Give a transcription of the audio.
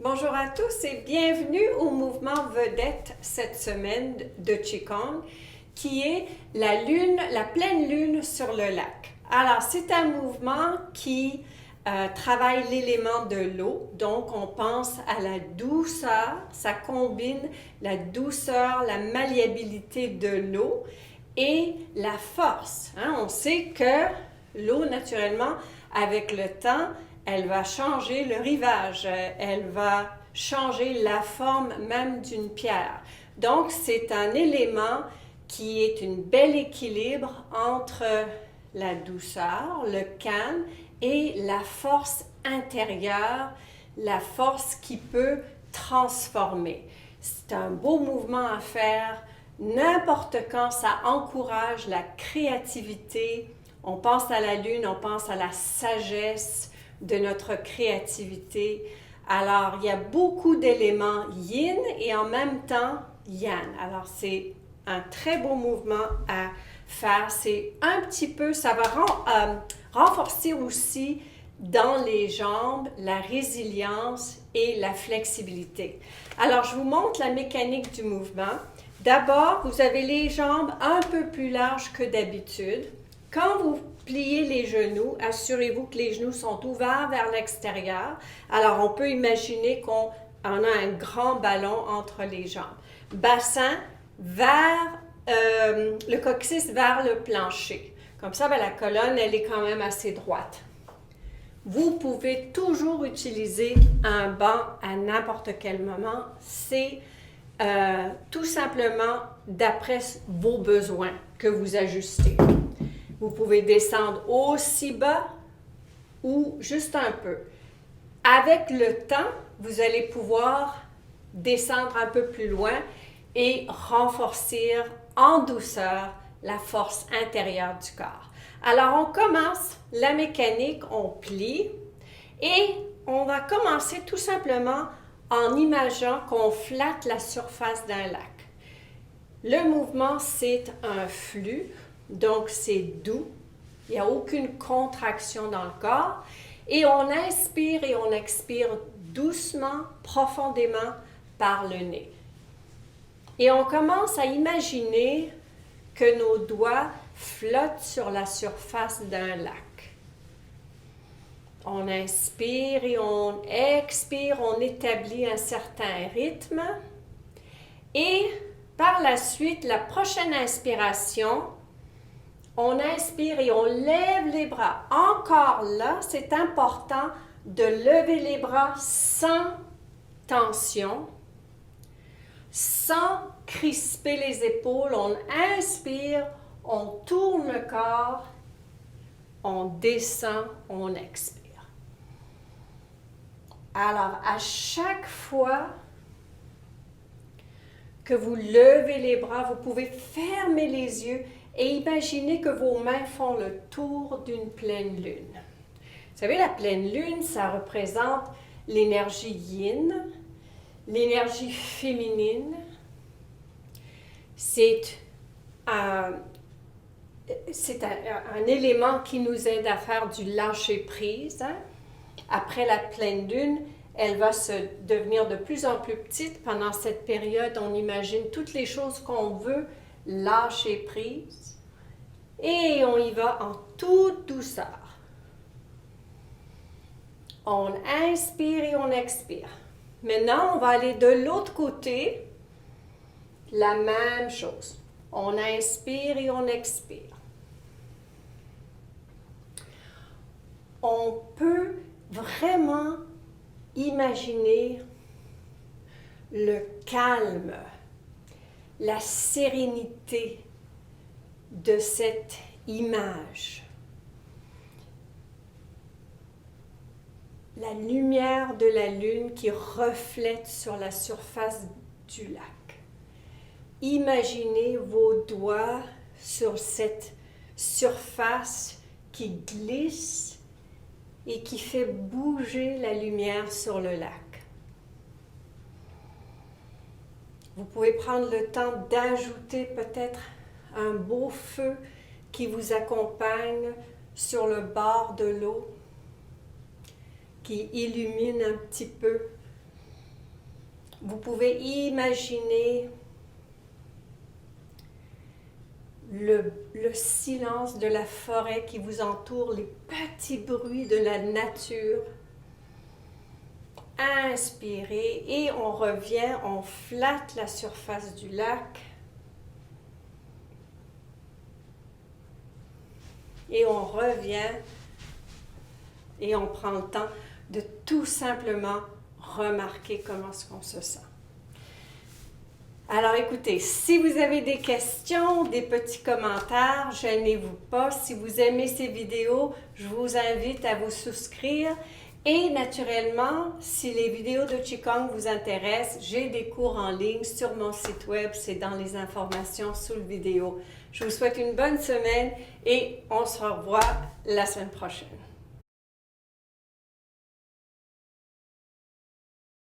Bonjour à tous et bienvenue au mouvement vedette cette semaine de Qigong qui est la pleine lune sur le lac. Alors, c'est un mouvement qui travaille l'élément de l'eau, donc on pense à la douceur, ça combine la douceur, la malléabilité de l'eau et la force. On sait que l'eau, naturellement, avec le temps, elle va changer le rivage, elle va changer la forme même d'une pierre. Donc, c'est un élément qui est un bel équilibre entre la douceur, le calme et la force intérieure, la force qui peut transformer. C'est un beau mouvement à faire n'importe quand, ça encourage la créativité. On pense à la lune, on pense à la sagesse de notre créativité. Alors, il y a beaucoup d'éléments yin et en même temps yang. Alors, c'est un très beau mouvement à faire. C'est un petit peu, ça va renforcer aussi dans les jambes la résilience et la flexibilité. Alors, je vous montre la mécanique du mouvement. D'abord, vous avez les jambes un peu plus larges que d'habitude. Quand vous pliez les genoux, assurez-vous que les genoux sont ouverts vers l'extérieur. Alors, on peut imaginer qu'on a un grand ballon entre les jambes. Bassin vers le coccyx vers le plancher. Comme ça, la colonne, elle est quand même assez droite. Vous pouvez toujours utiliser un banc à n'importe quel moment. C'est tout simplement d'après vos besoins que vous ajustez. Vous pouvez descendre aussi bas ou juste un peu. Avec le temps, vous allez pouvoir descendre un peu plus loin et renforcer en douceur la force intérieure du corps. Alors, on commence la mécanique, on plie et on va commencer tout simplement en imaginant qu'on flatte la surface d'un lac. Le mouvement, c'est un flux. Donc, c'est doux, il n'y a aucune contraction dans le corps. Et on inspire et on expire doucement, profondément par le nez. Et on commence à imaginer que nos doigts flottent sur la surface d'un lac. On inspire et on expire, on établit un certain rythme. Et par la suite, la prochaine inspiration, on inspire et on lève les bras. Encore là, c'est important de lever les bras sans tension, sans crisper les épaules. On inspire, on tourne le corps, on descend, on expire. Alors, à chaque fois que vous levez les bras, vous pouvez fermer les yeux et imaginez que vos mains font le tour d'une pleine lune. Vous savez, la pleine lune, ça représente l'énergie yin, l'énergie féminine. C'est un élément qui nous aide à faire du lâcher-prise. Après la pleine lune, elle va se devenir de plus en plus petite. Pendant cette période, on imagine toutes les choses qu'on veut lâcher prise. Et on y va en toute douceur. On inspire et on expire. Maintenant, on va aller de l'autre côté. La même chose. On inspire et on expire. On peut vraiment imaginer le calme, la sérénité de cette image. La lumière de la lune qui reflète sur la surface du lac. Imaginez vos doigts sur cette surface qui glisse et qui fait bouger la lumière sur le lac. Vous pouvez prendre le temps d'ajouter peut-être un beau feu qui vous accompagne sur le bord de l'eau, qui illumine un petit peu Vous pouvez imaginer le silence de la forêt qui vous entoure, les petits bruits de la nature. Inspirez et on revient, on flatte la surface du lac. Et on revient et on prend le temps de tout simplement remarquer comment est-ce qu'on se sent. Alors écoutez, si vous avez des questions, des petits commentaires, gênez-vous pas. Si vous aimez ces vidéos, je vous invite à vous souscrire. Et naturellement, si les vidéos de Qigong vous intéressent, j'ai des cours en ligne sur mon site web, c'est dans les informations sous le vidéo. Je vous souhaite une bonne semaine et on se revoit la semaine prochaine.